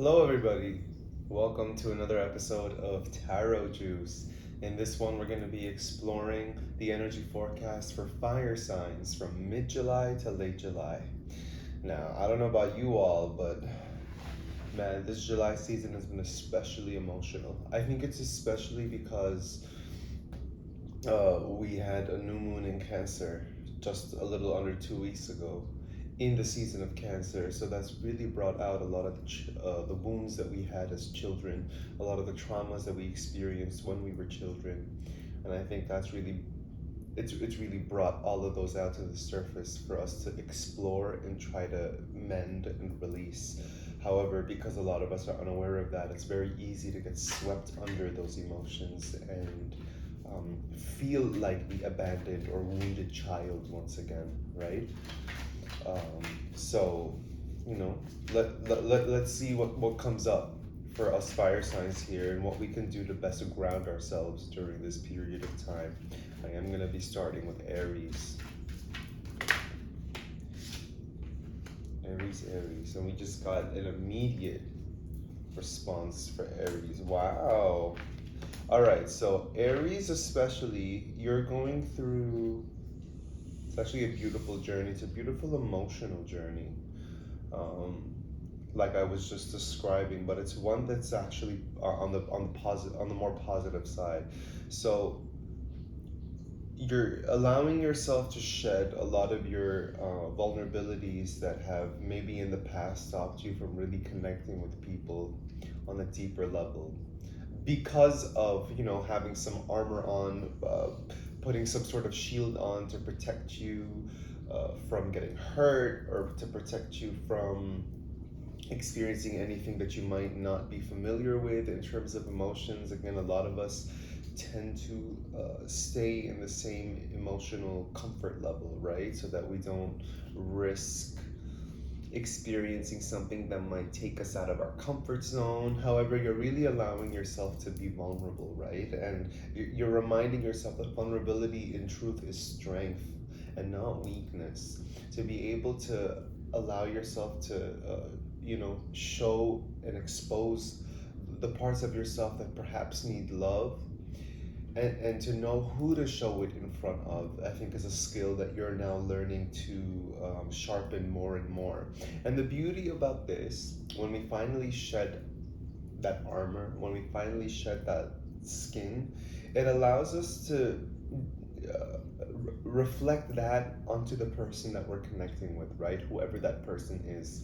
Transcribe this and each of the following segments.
Hello, everybody. Welcome to another episode of Tarot Juice. In this one, we're going to be exploring the energy forecast for fire signs from mid July to late July. Now, I don't know about you all, but man, this July season has been especially emotional. I think it's especially because we had a new moon in Cancer just a little under 2 weeks ago in the season of Cancer. So that's really brought out a lot of the wounds that we had as children, a lot of the traumas that we experienced when we were children. And I think that's really it's really brought all of those out to the surface for us to explore and try to mend and release. However, because a lot of us are unaware of that, it's very easy to get swept under those emotions and feel like the abandoned or wounded child once again, right? So, you know, let's see what comes up for us fire signs here and what we can do to best ground ourselves during this period of time. I am going to be starting with Aries. Aries. And we just got an immediate response for Aries. Wow. All right, so Aries especially, you're going through, it's actually a beautiful journey. It's a beautiful emotional journey. Like I was just describing, but it's one that's actually on the more positive side. So you're allowing yourself to shed a lot of your vulnerabilities that have maybe in the past stopped you from really connecting with people on a deeper level because of having some armor on, putting some sort of shield on to protect you from getting hurt or to protect you from experiencing anything that you might not be familiar with in terms of emotions. Again, a lot of us tend to stay in the same emotional comfort level, right? So that we don't risk experiencing something that might take us out of our comfort zone. However, you're really allowing yourself to be vulnerable, right? And you're reminding yourself that vulnerability in truth is strength and not weakness. To be able to allow yourself to show and expose the parts of yourself that perhaps need love, and to know who to show it in front of, I think, is a skill that you're now learning to sharpen more and more. And the beauty about this, when we finally shed that armor, when we finally shed that skin, it allows us to reflect that onto the person that we're connecting with, right? Whoever that person is,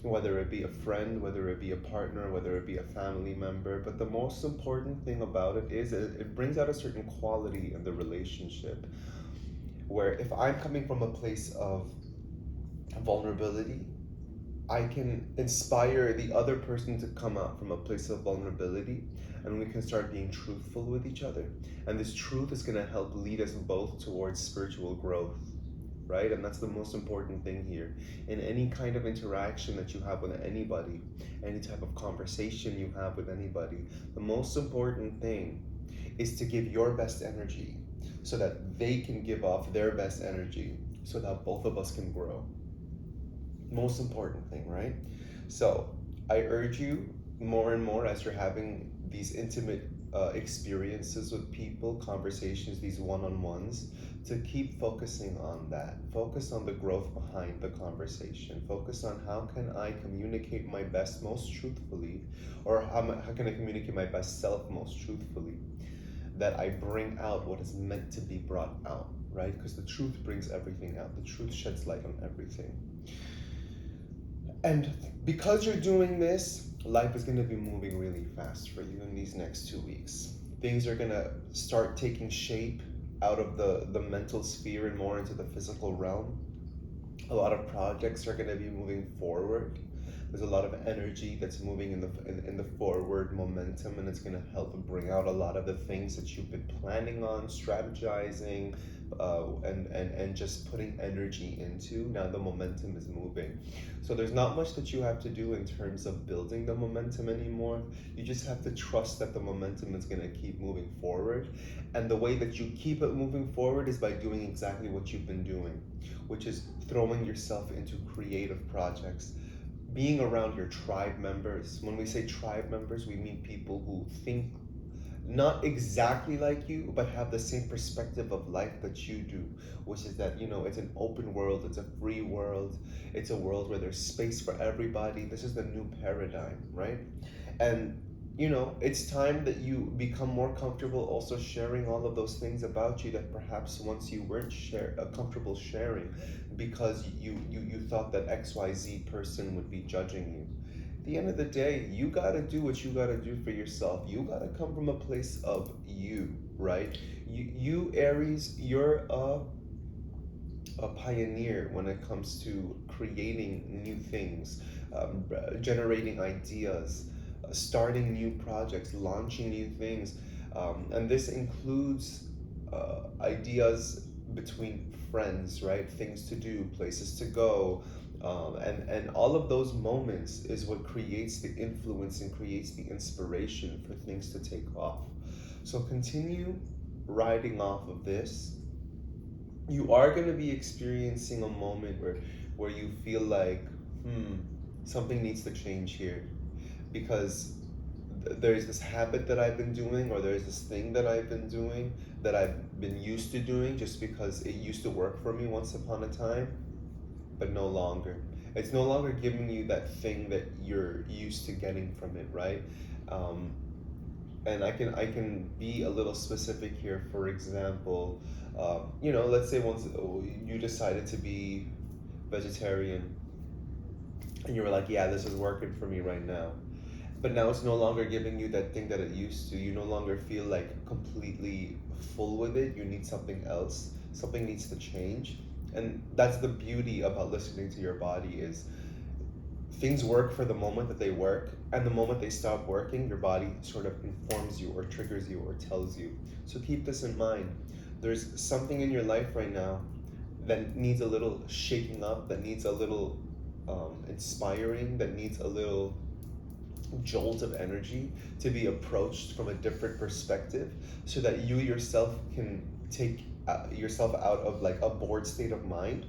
whether it be a friend, whether it be a partner, whether it be a family member. But the most important thing about it is it brings out a certain quality in the relationship, where if I'm coming from a place of vulnerability, I can inspire the other person to come out from a place of vulnerability, and we can start being truthful with each other. And this truth is going to help lead us both towards spiritual growth, right? And that's the most important thing here. In any kind of interaction that you have with anybody, any type of conversation you have with anybody, the most important thing is to give your best energy so that they can give off their best energy so that both of us can grow. Most important thing, right? So I urge you more and more, as you're having these intimate experiences with people, conversations, these one-on-ones, to keep focusing on that. Focus on the growth behind the conversation. Focus on how can I communicate my best most truthfully, or how can I communicate my best self most truthfully, that I bring out what is meant to be brought out, right? Because the truth brings everything out. The truth sheds light on everything. And because you're doing this, life is going to be moving really fast for you in these next 2 weeks. Things are going to start taking shape out of the mental sphere and more into the physical realm. A lot of projects are going to be moving forward. There's a lot of energy that's moving in the forward momentum, and it's going to help bring out a lot of the things that you've been planning on, strategizing, and just putting energy into. Now the momentum is moving. So there's not much that you have to do in terms of building the momentum anymore. You just have to trust that the momentum is going to keep moving forward. And the way that you keep it moving forward is by doing exactly what you've been doing, which is throwing yourself into creative projects, being around your tribe members. When we say tribe members, we mean people who think not exactly like you, but have the same perspective of life that you do, which is that, it's an open world, it's a free world, it's a world where there's space for everybody. This is the new paradigm, right? And, it's time that you become more comfortable also sharing all of those things about you that perhaps once you weren't comfortable sharing because you thought that XYZ person would be judging you. At the end of the day, you gotta do what you gotta do for yourself. You gotta come from a place of you, right? You Aries, you're a pioneer when it comes to creating new things, generating ideas, starting new projects, launching new things. And this includes ideas between friends, right? Things to do, places to go. And all of those moments is what creates the influence and creates the inspiration for things to take off. So continue riding off of this. You are going to be experiencing a moment where you feel like, something needs to change here, because there's this habit that I've been doing, or there's this thing that I've been doing that I've been used to doing just because it used to work for me once upon a time, but no longer. It's no longer giving you that thing that you're used to getting from it, right? Um, and I can be a little specific here. For example, let's say once you decided to be vegetarian, and you were like, yeah, this is working for me right now. But now it's no longer giving you that thing that it used to. You no longer feel like completely full with it. You need something else. Something needs to change. And that's the beauty about listening to your body is things work for the moment that they work, and the moment they stop working, your body sort of informs you or triggers you or tells you. So keep this in mind. There's something in your life right now that needs a little shaking up, that needs a little inspiring, that needs a little jolt of energy to be approached from a different perspective, so that you yourself can take yourself out of like a bored state of mind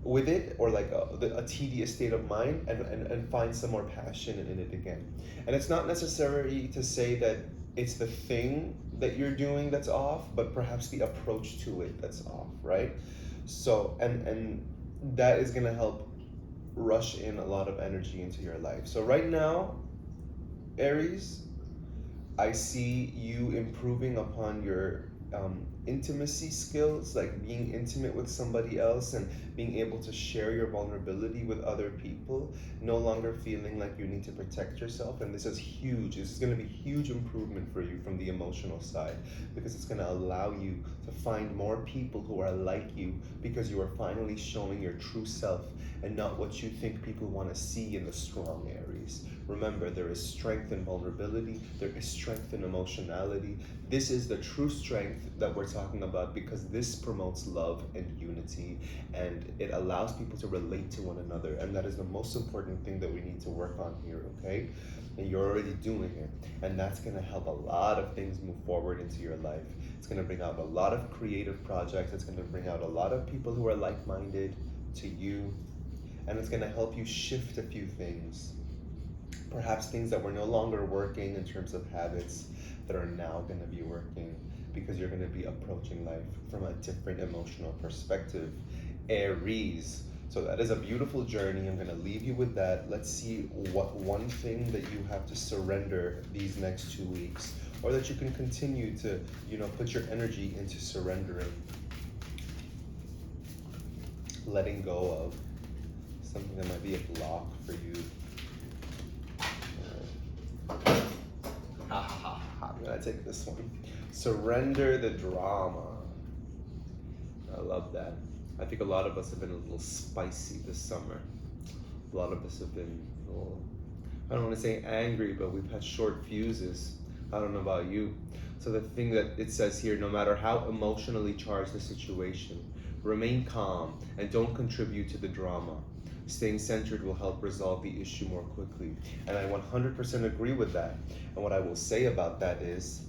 with it, or like a tedious state of mind, and find some more passion in it again. And it's not necessary to say that it's the thing that you're doing that's off, but perhaps the approach to it that's off, right? So and that is going to help rush in a lot of energy into your life. So right now, Aries, I see you improving upon your intimacy skills, like being intimate with somebody else and being able to share your vulnerability with other people, no longer feeling like you need to protect yourself. And this is huge. This is going to be huge improvement for you from the emotional side, because it's going to allow you to find more people who are like you, because you are finally showing your true self and not what you think people want to see in the strong Aries. Remember, there is strength in vulnerability, there is strength in emotionality. This is the true strength that we're talking about, because this promotes love and unity, and it allows people to relate to one another. And that is the most important thing that we need to work on here, okay? And you're already doing it. And that's going to help a lot of things move forward into your life. It's going to bring out a lot of creative projects. It's going to bring out a lot of people who are like minded to you. And it's going to help you shift a few things. Perhaps things that were no longer working in terms of habits that are now going to be working, because you're going to be approaching life from a different emotional perspective. Aries. So that is a beautiful journey. I'm going to leave you with that. Let's see what one thing that you have to surrender these next 2 weeks, or that you can continue to, put your energy into surrendering, letting go of something that might be a block for you. I'm gonna take this one. Surrender the drama. I love that. I think a lot of us have been a little spicy this summer. A lot of us have been a little, I don't want to say angry, but we've had short fuses. I don't know about you. So the thing that it says here, no matter how emotionally charged the situation, remain calm and don't contribute to the drama. Staying centered will help resolve the issue more quickly. And I 100% agree with that. And what I will say about that is,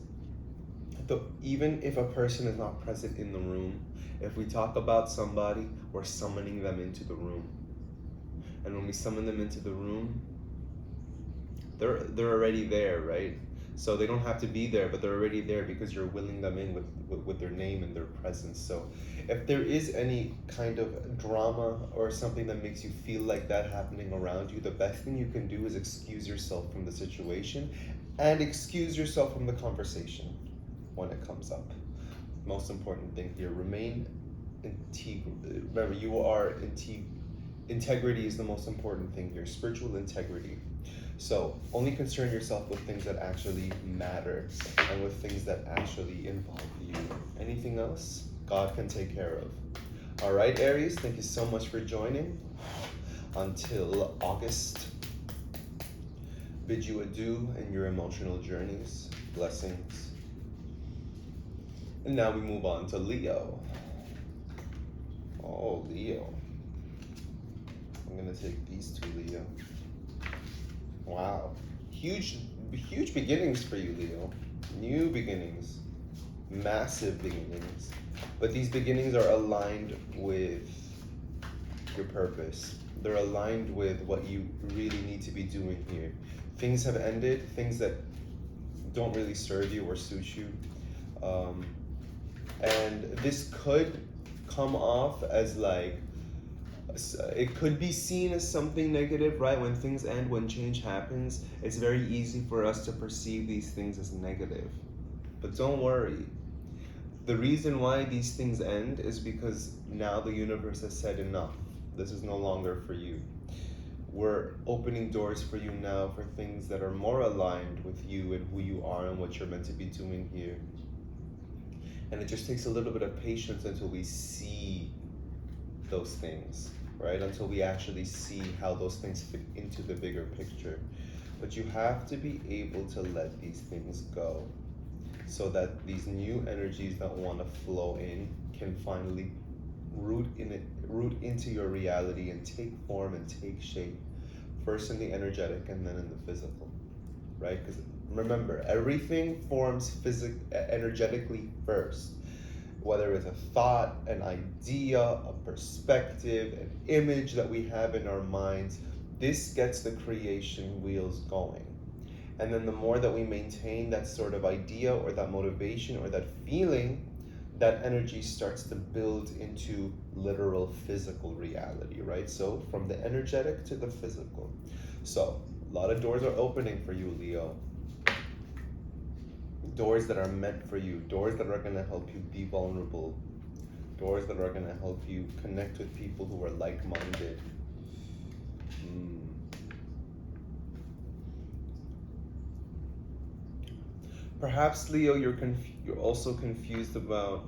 even if a person is not present in the room, if we talk about somebody, we're summoning them into the room. And when we summon them into the room, they're already there, right? So they don't have to be there, but they're already there because you're willing them in with their name and their presence. So if there is any kind of drama or something that makes you feel like that happening around you, the best thing you can do is excuse yourself from the situation and excuse yourself from the conversation when it comes up. Most important thing here, remain integral. Remember, you are integrity is the most important thing here, spiritual integrity. So only concern yourself with things that actually matter and with things that actually involve you. Anything else, God can take care of. All right, Aries, thank you so much for joining. Until August, bid you adieu in your emotional journeys. Blessings. And now we move on to Leo. Oh, Leo. I'm gonna take these two, Leo. Wow. Huge beginnings for you, Leo. New beginnings. Massive beginnings. But these beginnings are aligned with your purpose. They're aligned with what you really need to be doing here. Things have ended, things that don't really serve you or suit you. And this could come off as like, it could be seen as something negative, right? When things end, when change happens, it's very easy for us to perceive these things as negative. But don't worry. The reason why these things end is because now the universe has said enough. This is no longer for you. We're opening doors for you now for things that are more aligned with you and who you are and what you're meant to be doing here. And it just takes a little bit of patience until we see those things, right? Until we actually see how those things fit into the bigger picture. But you have to be able to let these things go so that these new energies that want to flow in can finally root into your reality and take form and take shape, first in the energetic and then in the physical, right? Because remember, everything forms energetically first. Whether it's a thought, an idea, a perspective, an image that we have in our minds, this gets the creation wheels going. And then the more that we maintain that sort of idea or that motivation or that feeling, that energy starts to build into literal physical reality, right? So from the energetic to the physical. So a lot of doors are opening for you, Leo. Doors that are meant for you, doors that are going to help you be vulnerable, doors that are going to help you connect with people who are like-minded. Perhaps, Leo, you're also confused about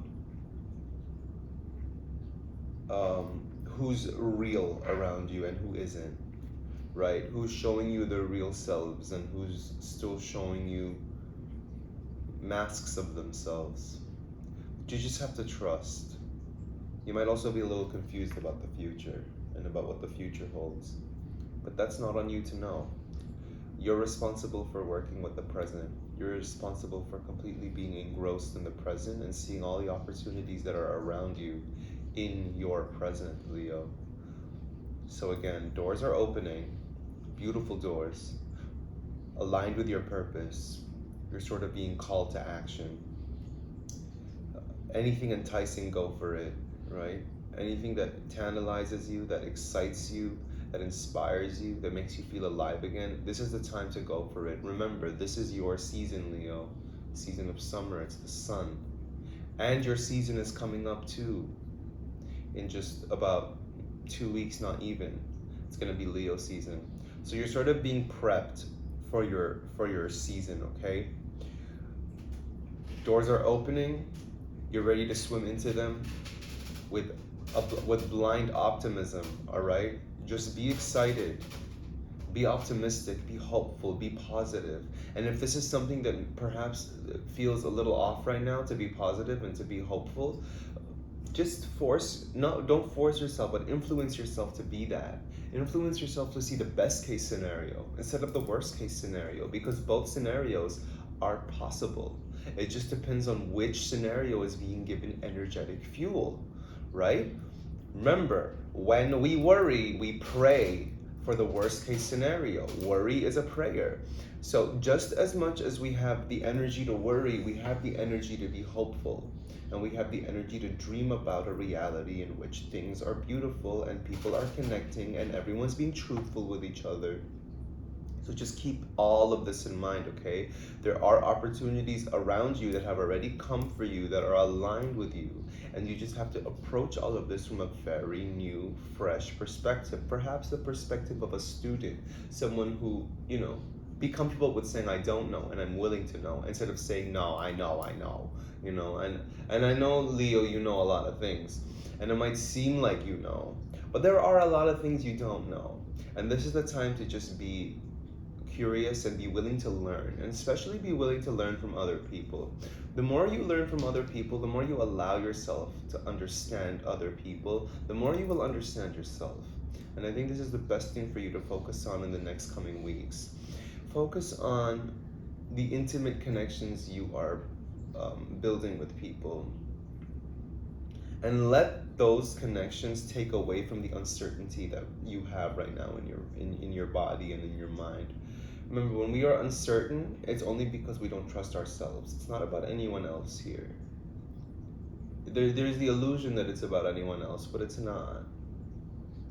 who's real around you and who isn't, right? Who's showing you their real selves and who's still showing you masks of themselves. You just have to trust. You might also be a little confused about the future and about what the future holds, but that's not on you to know. You're responsible for working with the present. You're responsible for completely being engrossed in the present and seeing all the opportunities that are around you in your present, Leo. So again, doors are opening, beautiful doors, aligned with your purpose. You're sort of being called to action. Anything enticing, go for it, right? Anything that tantalizes you, that excites you, that inspires you, that makes you feel alive again, this is the time to go for it. Remember, this is your season, Leo. Season of summer, it's the sun. And your season is coming up too. In just about 2 weeks, not even. It's gonna be Leo season. So you're sort of being prepped for your season, okay? Doors are opening. You're ready to swim into them with blind optimism, all right? Just be excited, be optimistic, be hopeful, be positive. And if this is something that perhaps feels a little off right now, to be positive and to be hopeful, just don't force yourself, but influence yourself to be that. Influence yourself to see the best case scenario instead of the worst case scenario, because both scenarios are possible. It just depends on which scenario is being given energetic fuel, right? Remember, when we worry, we pray. for the worst case scenario. Worry is a prayer. So just as much as we have the energy to worry, we have the energy to be hopeful. And we have the energy to dream about a reality in which things are beautiful and people are connecting and everyone's being truthful with each other. So just keep all of this in mind, okay? There are opportunities around you that have already come for you that are aligned with you. And you just have to approach all of this from a very new, fresh perspective. Perhaps the perspective of a student, someone who, be comfortable with saying, I don't know and I'm willing to know, instead of saying, no, I know, And I know, Leo, you know a lot of things. And it might seem like you know, but there are a lot of things you don't know. And this is the time to just be curious and be willing to learn, and especially be willing to learn from other people. The more you learn from other people, the more you allow yourself to understand other people, the more you will understand yourself. And I think this is the best thing for you to focus on in the next coming weeks. Focus on the intimate connections you are building with people, and let those connections take away from the uncertainty that you have right now in your body and in your mind. Remember, when we are uncertain, it's only because we don't trust ourselves. It's not about anyone else here. There's the illusion that it's about anyone else, but it's not.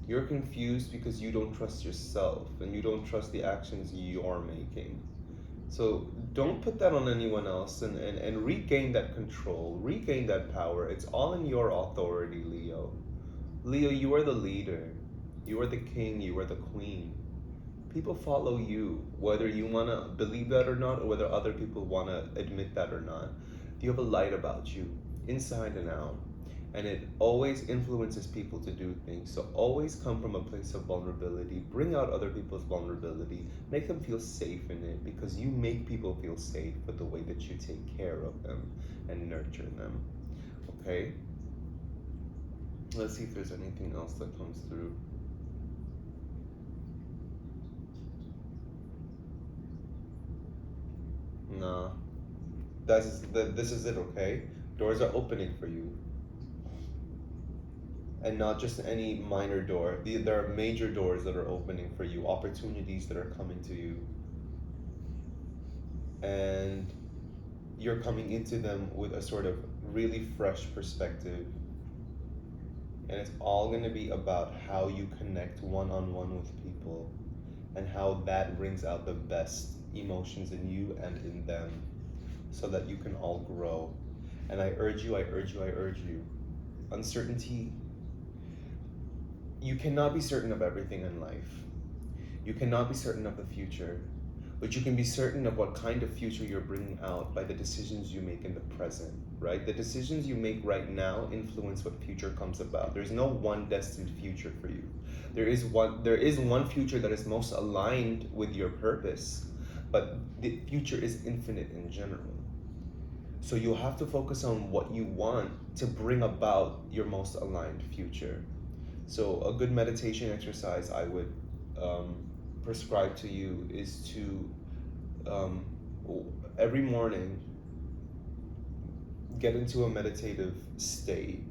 You're confused because you don't trust yourself and you don't trust the actions you're making. So don't put that on anyone else, and regain that control, regain that power. It's all in your authority, Leo. Leo, you are the leader. You are the king, you are the queen. People follow you, whether you want to believe that or not, or whether other people want to admit that or not. You have a light about you, inside and out, and it always influences people to do things. So always come from a place of vulnerability. Bring out other people's vulnerability. Make them feel safe in it, because you make people feel safe with the way that you take care of them and nurture them. Okay? Let's see if there's anything else that comes through. Nah, this is it, okay? Doors are opening for you, and not just any minor door. There are major doors that are opening for you, opportunities that are coming to you, and you're coming into them with a sort of really fresh perspective. And it's all going to be about how you connect one-on-one with people, and how that brings out the best emotions in you and in them, so that you can all grow. And I urge you, uncertainty, you cannot be certain of everything in life. You cannot be certain of the future, but you can be certain of what kind of future you're bringing out by the decisions you make in the present, right? The decisions you make right now influence what future comes about. There's no one destined future for you. There is one future that is most aligned with your purpose, but the future is infinite in general. So you have to focus on what you want to bring about your most aligned future. So a good meditation exercise I would prescribe to you is to every morning get into a meditative state.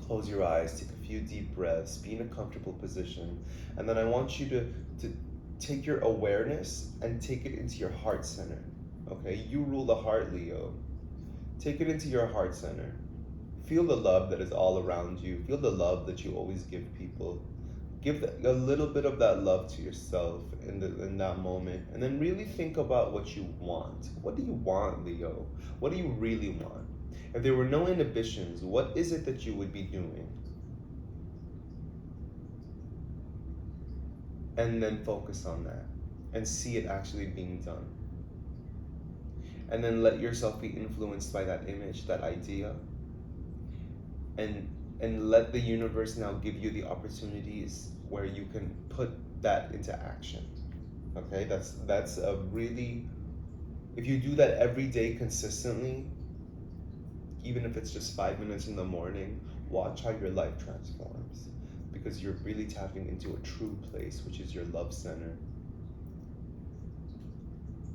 Close your eyes, take a few deep breaths, be in a comfortable position, and then I want you to take your awareness and take it into your heart center. Okay, you rule the heart, Leo. Take it into your heart center. Feel the love that is all around you. Feel the love that you always give people. Give a little bit of that love to yourself in that moment. And then really think about what you want. What do you want, Leo? What do you really want? If there were no inhibitions, what is it that you would be doing? And then focus on that and see it actually being done. And then let yourself be influenced by that image, that idea, and let the universe now give you the opportunities where you can put that into action. Okay, that's a really, if you do that every day consistently, even if it's just 5 minutes in the morning, watch how your life transforms, because you're really tapping into a true place, which is your love center.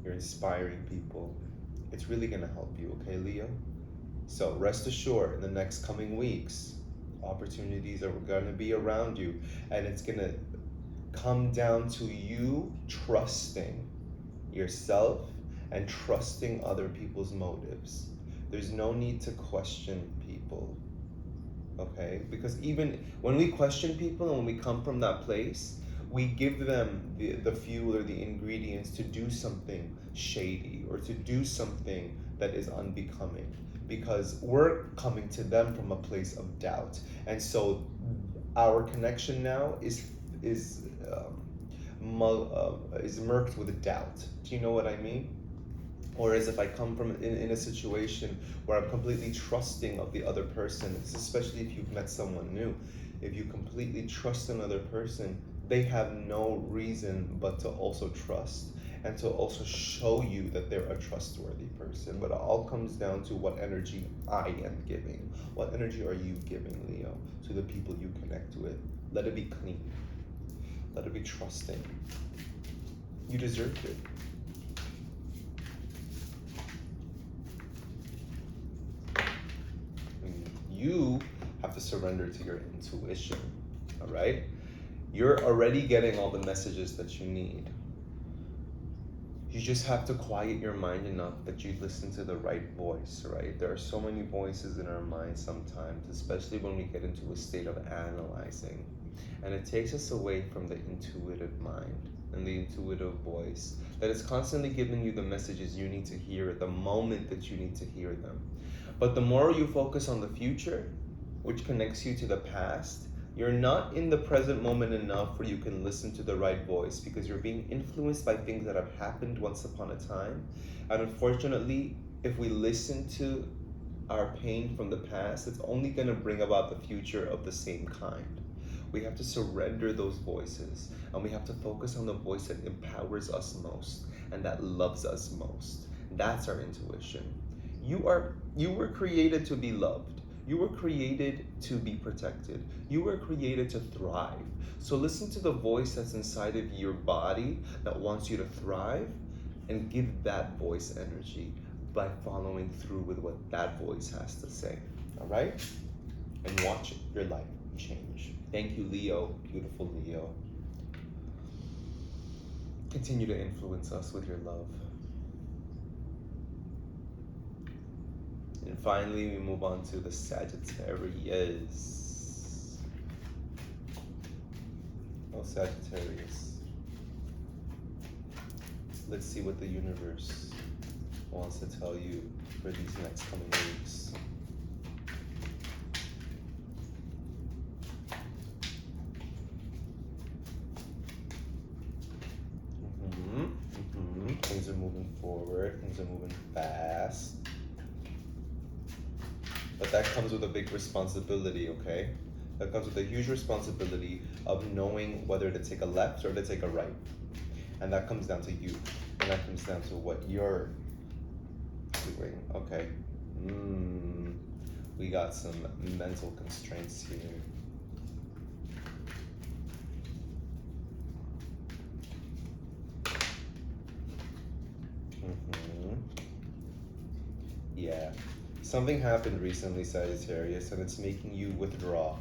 You're inspiring people. It's really gonna help you, okay, Leo? So rest assured, in the next coming weeks, opportunities are gonna be around you, and it's gonna come down to you trusting yourself and trusting other people's motives. There's no need to question people, okay? Because even when we question people and when we come from that place, we give them the fuel or the ingredients to do something shady or to do something that is unbecoming, because we're coming to them from a place of doubt. And so our connection now is murked with doubt. Do you know what I mean? Whereas if I come from in a situation where I'm completely trusting of the other person, especially if you've met someone new, if you completely trust another person, they have no reason but to also trust and to also show you that they're a trustworthy person. But it all comes down to what energy I am giving. What energy are you giving, Leo, to the people you connect with? Let it be clean. Let it be trusting. You deserve it. You have to surrender to your intuition, all right? You're already getting all the messages that you need. You just have to quiet your mind enough that you listen to the right voice, right? There are so many voices in our mind sometimes, especially when we get into a state of analyzing. And it takes us away from the intuitive mind and the intuitive voice that is constantly giving you the messages you need to hear at the moment that you need to hear them. But the more you focus on the future, which connects you to the past, you're not in the present moment enough where you can listen to the right voice, because you're being influenced by things that have happened once upon a time. And unfortunately, if we listen to our pain from the past, it's only going to bring about the future of the same kind. We have to surrender those voices, and we have to focus on the voice that empowers us most and that loves us most. That's our intuition. You were created to be loved. You were created to be protected. You were created to thrive. So listen to the voice that's inside of your body that wants you to thrive, and give that voice energy by following through with what that voice has to say. All right? And watch your life change. Thank you, Leo. Beautiful Leo. Continue to influence us with your love. And finally, we move on to the Sagittarius. Oh, Sagittarius. Let's see what the universe wants to tell you for these next coming weeks. Things are moving forward. Things are moving fast. But that comes with a big responsibility, okay? That comes with a huge responsibility of knowing whether to take a left or to take a right. And that comes down to you. And that comes down to what you're doing, okay? We got some mental constraints here. Yeah. Something happened recently, Sagittarius, and it's making you withdraw.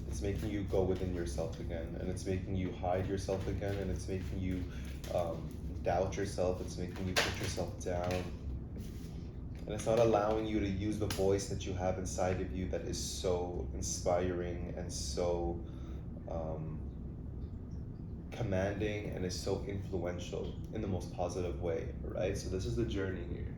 It's making you go within yourself again, and it's making you hide yourself again, and it's making you doubt yourself. It's making you put yourself down. And it's not allowing you to use the voice that you have inside of you that is so inspiring and so commanding and is so influential in the most positive way, right? So this is the journey here.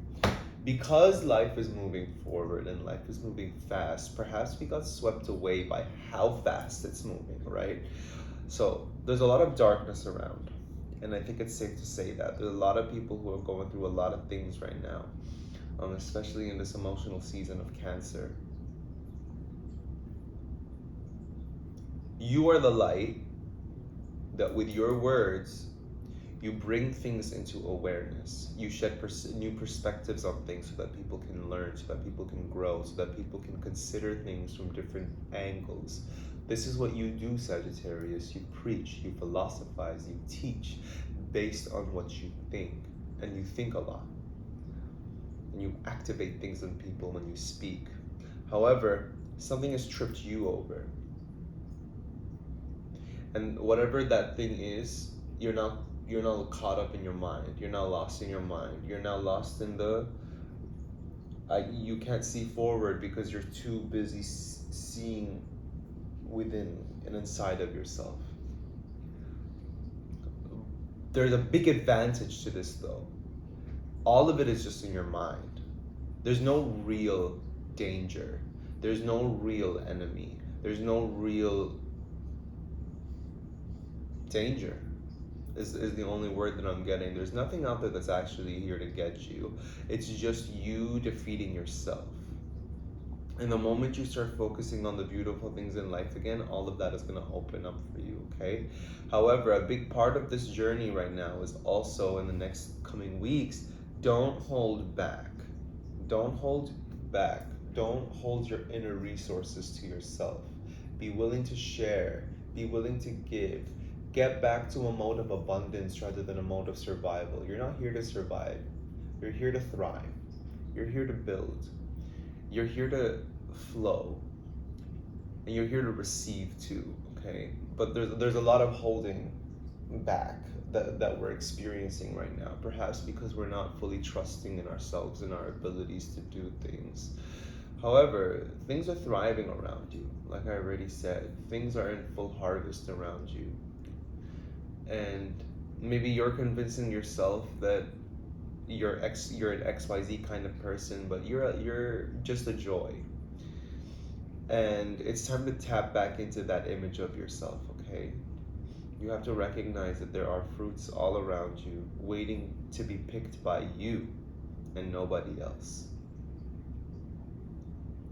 Because life is moving forward and life is moving fast, perhaps we got swept away by how fast it's moving, right? So there's a lot of darkness around. And I think it's safe to say that. There's a lot of people who are going through a lot of things right now, especially in this emotional season of Cancer. You are the light that with your words, you bring things into awareness. You shed new perspectives on things so that people can learn, so that people can grow, so that people can consider things from different angles. This is what you do, Sagittarius. You preach, you philosophize, you teach based on what you think. And you think a lot. And you activate things in people when you speak. However, something has tripped you over. And whatever that thing is, you're not caught up in your mind. You're not lost in your mind. You're not lost in the you can't see forward because you're too busy seeing within and inside of yourself. There's a big advantage to this though. All of it is just in your mind. There's no real danger. There's no real enemy. There's no real danger. Is the only word that I'm getting. There's nothing out there that's actually here to get you. It's just you defeating yourself. And the moment you start focusing on the beautiful things in life again, all of that is going to open up for you, okay? However, a big part of this journey right now is also in the next coming weeks, don't hold back. Don't hold back. Don't hold your inner resources to yourself. Be willing to share. Be willing to give. Get back to a mode of abundance rather than a mode of survival. You're not here to survive. You're here to thrive. You're here to build. You're here to flow. And you're here to receive too, okay? But there's a lot of holding back that we're experiencing right now. Perhaps because we're not fully trusting in ourselves and our abilities to do things. However, things are thriving around you. Like I already said, things are in full harvest around you. And maybe you're convincing yourself that you're an XYZ kind of person, but you're just a joy. And it's time to tap back into that image of yourself, okay? You have to recognize that there are fruits all around you waiting to be picked by you and nobody else.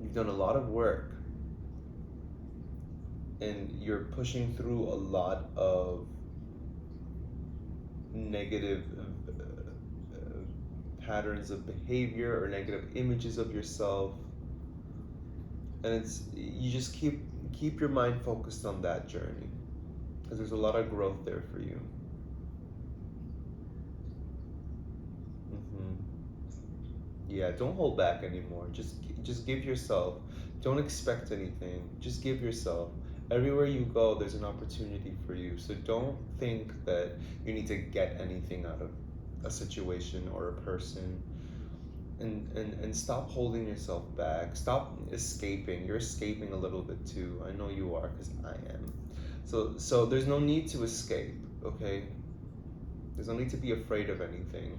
You've done a lot of work and you're pushing through a lot of negative patterns of behavior or negative images of yourself, and it's you just keep your mind focused on that journey because there's a lot of growth there for you. Yeah, don't hold back anymore. Just give yourself. Don't expect anything. Just give yourself. Everywhere you go, there's an opportunity for you. So don't think that you need to get anything out of a situation or a person. And stop holding yourself back. Stop escaping. You're escaping a little bit too. I know you are because I am. So there's no need to escape, okay? There's no need to be afraid of anything.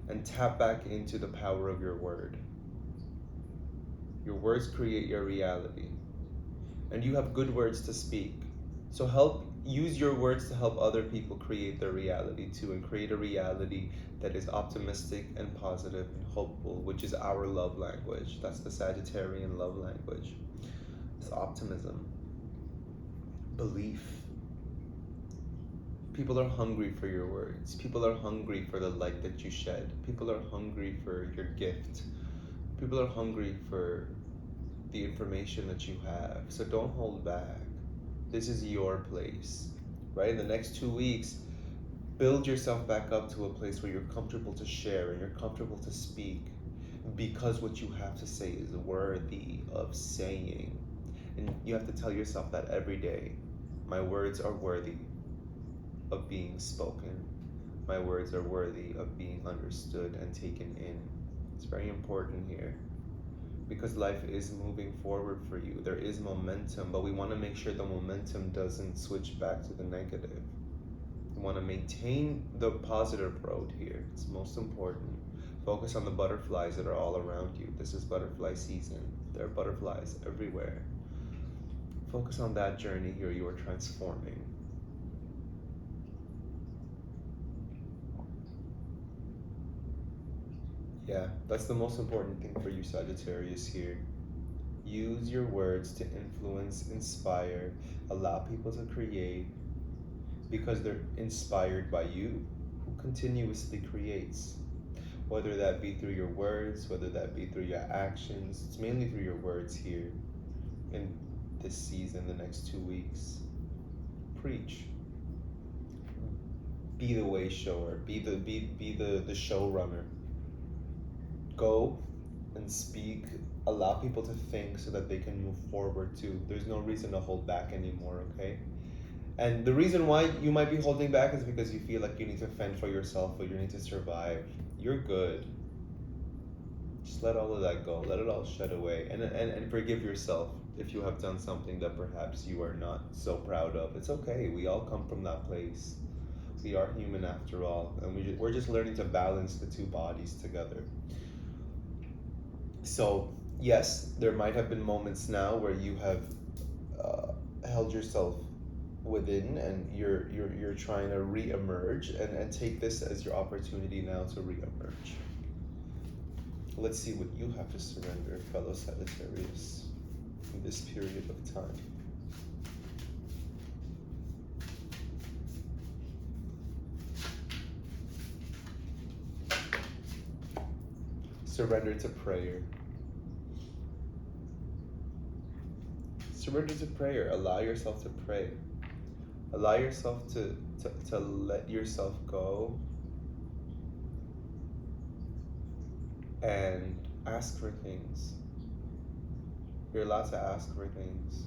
And tap back into the power of your word. Your words create your reality. And you have good words to speak. So use your words to help other people create their reality too, and create a reality that is optimistic and positive and hopeful, which is our love language. That's the Sagittarian love language. It's optimism, belief. People are hungry for your words. People are hungry for the light that you shed. People are hungry for your gift. People are hungry for the information that you have. So don't hold back. This is your place, right? In the next 2 weeks, build yourself back up to a place where you're comfortable to share and you're comfortable to speak, because what you have to say is worthy of saying. And you have to tell yourself that every day. My words are worthy of being spoken. My words are worthy of being understood and taken in. It's very important here because life is moving forward for you. There is momentum, but we want to make sure the momentum doesn't switch back to the negative. We want to maintain the positive road here. It's most important. Focus on the butterflies that are all around you. This is butterfly season. There are butterflies everywhere. Focus on that journey here. You are transforming. Yeah, that's the most important thing for you, Sagittarius, here. Use your words to influence, inspire, allow people to create, because they're inspired by you, who continuously creates. Whether that be through your words, whether that be through your actions, it's mainly through your words here in this season, the next 2 weeks. Preach. Be the way shower. Be the showrunner. Go and speak, allow people to think so that they can move forward too. There's no reason to hold back anymore, okay? And the reason why you might be holding back is because you feel like you need to fend for yourself or you need to survive. You're good. Just let all of that go. Let it all shed away. And forgive yourself if you have done something that perhaps you are not so proud of. It's okay. We all come from that place. We are human after all. And we're just learning to balance the two bodies together. So, yes, there might have been moments now where you have held yourself within and you're trying to re-emerge, and take this as your opportunity now to re-emerge. Let's see what you have to surrender, fellow Sagittarius, in this period of time. Surrender to prayer. Surrender to prayer. Allow yourself to pray. Allow yourself to let yourself go and ask for things. You're allowed to ask for things.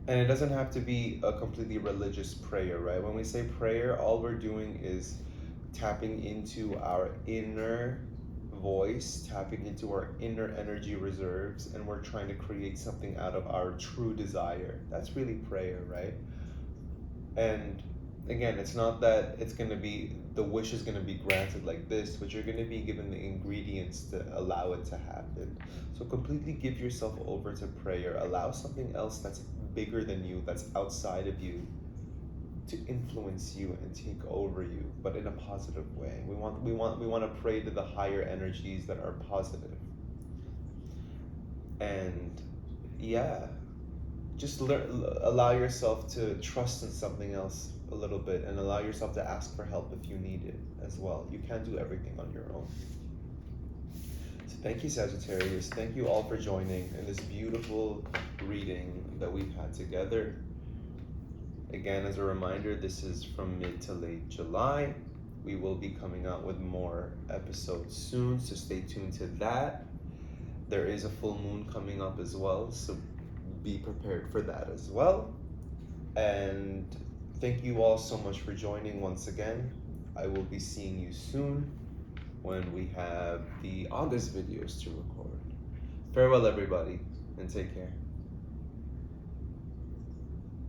And it doesn't have to be a completely religious prayer, right? When we say prayer, all we're doing is tapping into our inner voice, tapping into our inner energy reserves, and we're trying to create something out of our true desire. That's really prayer, right? And again, it's not that it's going to be, the wish is going to be granted like this, but you're going to be given the ingredients to allow it to happen. So completely give yourself over to prayer. Allow something else that's bigger than you, that's outside of you, to influence you and take over you, but in a positive way. We want to pray to the higher energies that are positive. And yeah, just allow yourself to trust in something else a little bit, and allow yourself to ask for help if you need it as well. You can't do everything on your own. So thank you, Sagittarius. Thank you all for joining in this beautiful reading that we've had together. Again, as a reminder, this is from mid to late July. We will be coming out with more episodes soon, so stay tuned to that. There is a full moon coming up as well, so be prepared for that as well. And thank you all so much for joining once again. I will be seeing you soon when we have the August videos to record. Farewell, everybody, and take care.